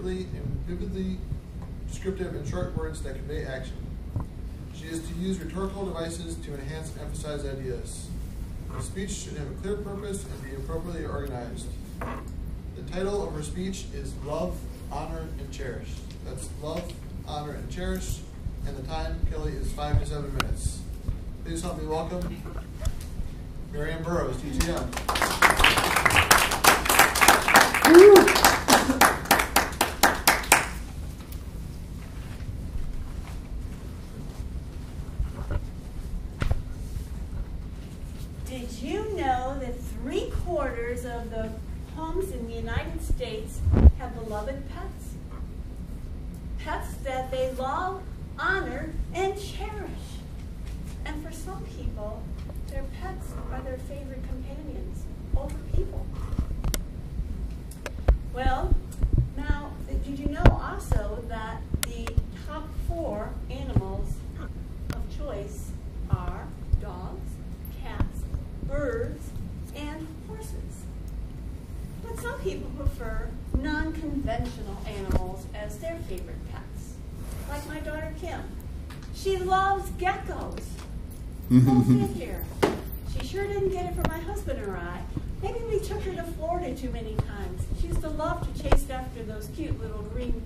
appropriately and vividly descriptive and short words that convey action. She is to use rhetorical devices to enhance and emphasize ideas. Her speech should have a clear purpose and be appropriately organized. The title of her speech is Love, Honor, and Cherish. That's Love, Honor, and Cherish. And the time, Kelly, is 5 to 7 minutes. Please help me welcome Mary Anne Burrows, TTM. Did you know that 3/4 of the homes in the United States have beloved pets? Pets that they love, honor, and cherish. And for some people, their pets are their favorite companions over people. Well, now, did you know also that the top 4 animals of choice are dogs, cats, birds, and horses? But some people prefer non-conventional animals as their favorite pets. Like my daughter Kim. She loves geckos. Go figure. She sure didn't get it from my husband or I. Maybe we took her to Florida too many times. She used to love to chase after those cute little green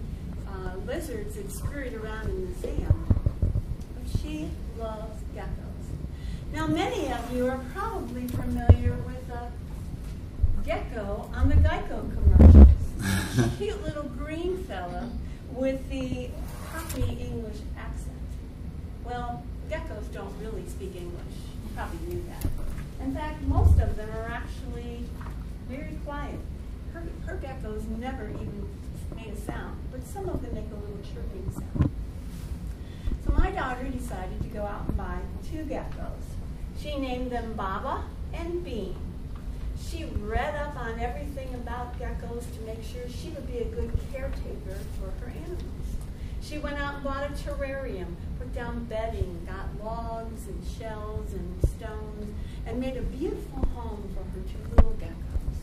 lizards that scurried around in the sand. But she loves geckos. Now, many of you are probably familiar with a gecko on the Geico commercials. Cute little green fella with the Cockney English accent. Well, geckos don't really speak English. You probably knew that. In fact, most of them are actually very quiet. Her geckos never even made a sound, but some of them make a little chirping sound. So my daughter decided to go out and buy 2 geckos. She named them Baba and Bean. She read up on everything about geckos to make sure she would be a good caretaker for her animals. She went out and bought a terrarium, put down bedding, got logs and shells and stones, and made a beautiful home for her 2 little geckos.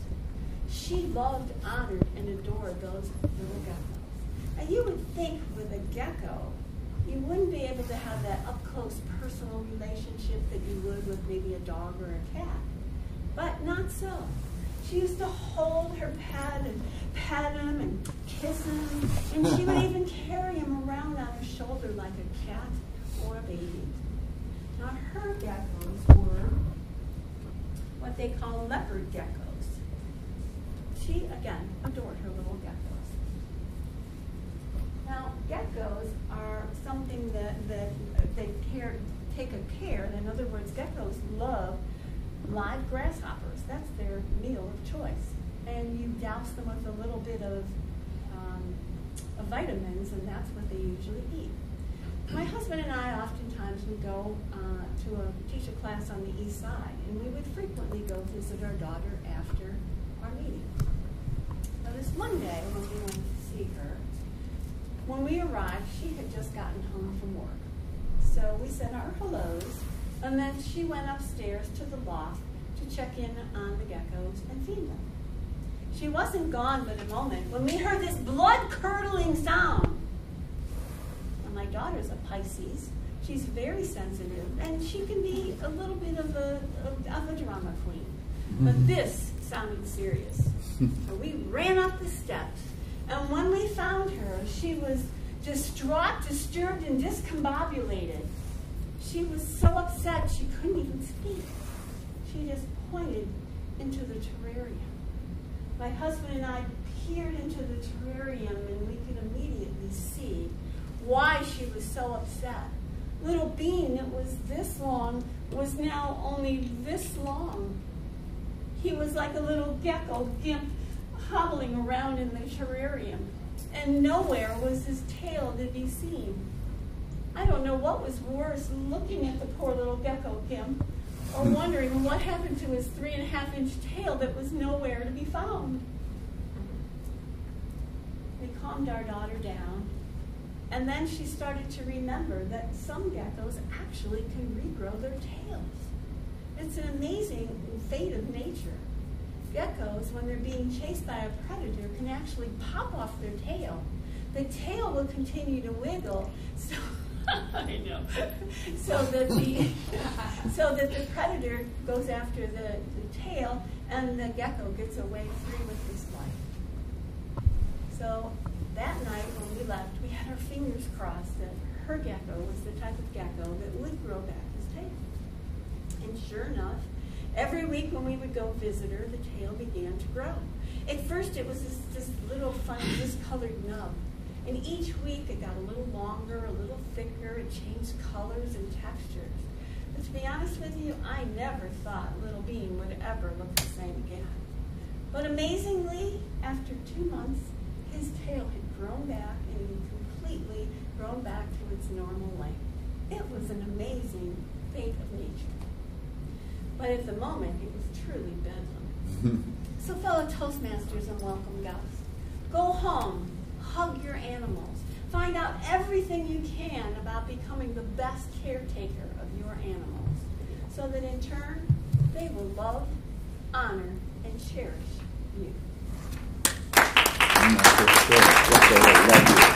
She loved, honored, and adored those little geckos. Now you would think with a gecko, you wouldn't be able to have that up-close personal relationship that you would with maybe a dog or a cat. But not so. She used to hold her pet and pat him and kiss him, and she would even carry him around on her shoulder like a cat or a baby. Now her geckos were what they call leopard geckos. She, again, adored her little geckos. Now, geckos are something that they take a care. In other words, geckos love live grasshoppers. That's their meal of choice. And you douse them with a little bit of vitamins, and that's what they usually eat. My husband and I oftentimes would go to teach a class on the east side, and we would frequently go visit our daughter after our meeting. Now this one day when we went to see her, when we arrived, she had just gotten home from work. So we said our hellos, and then she went upstairs to the loft to check in on the geckos and feed them. She wasn't gone but a moment when we heard this blood-curdling sound. Now, my daughter's a Pisces. She's very sensitive, and she can be a little bit of a drama queen. But this sounded serious. So we ran up the steps, and when we found her, she was distraught, disturbed, and discombobulated. She was so upset she couldn't even speak. She just pointed into the terrarium. My husband and I peered into the terrarium, and we could immediately see why she was so upset. Little Bean that was this long was now only this long. He was like a little gecko gimp hobbling around in the terrarium, and nowhere was his tail to be seen. I don't know what was worse, looking at the poor little gecko gimp or wondering what happened to his 3.5-inch tail that was nowhere to be found. We calmed our daughter down, and then she started to remember that some geckos actually can regrow their tails. It's an amazing fate of nature. geckos, when they're being chased by a predator, can actually pop off their tail. The tail will continue to wiggle, so I know. So that the predator goes after the tail, and the gecko gets away free with his life. So that night when we left, we had our fingers crossed that her gecko was the type of gecko that would grow back his tail. And sure enough, every week when we would go visit her, the tail began to grow. At first it was this little funny discolored nub. And each week it got a little longer, a little thicker, it changed colors and textures. But to be honest with you, I never thought little Bean would ever look the same again. But amazingly, after 2 months, his tail had grown back and completely grown back to its normal length. It was an amazing fate of nature. But at the moment, it was truly bedlam. So fellow Toastmasters and welcome guests, go home, hug your animals, find out everything you can about becoming the best caretaker of your animals, so that in turn, they will love, honor, and cherish you. Love you.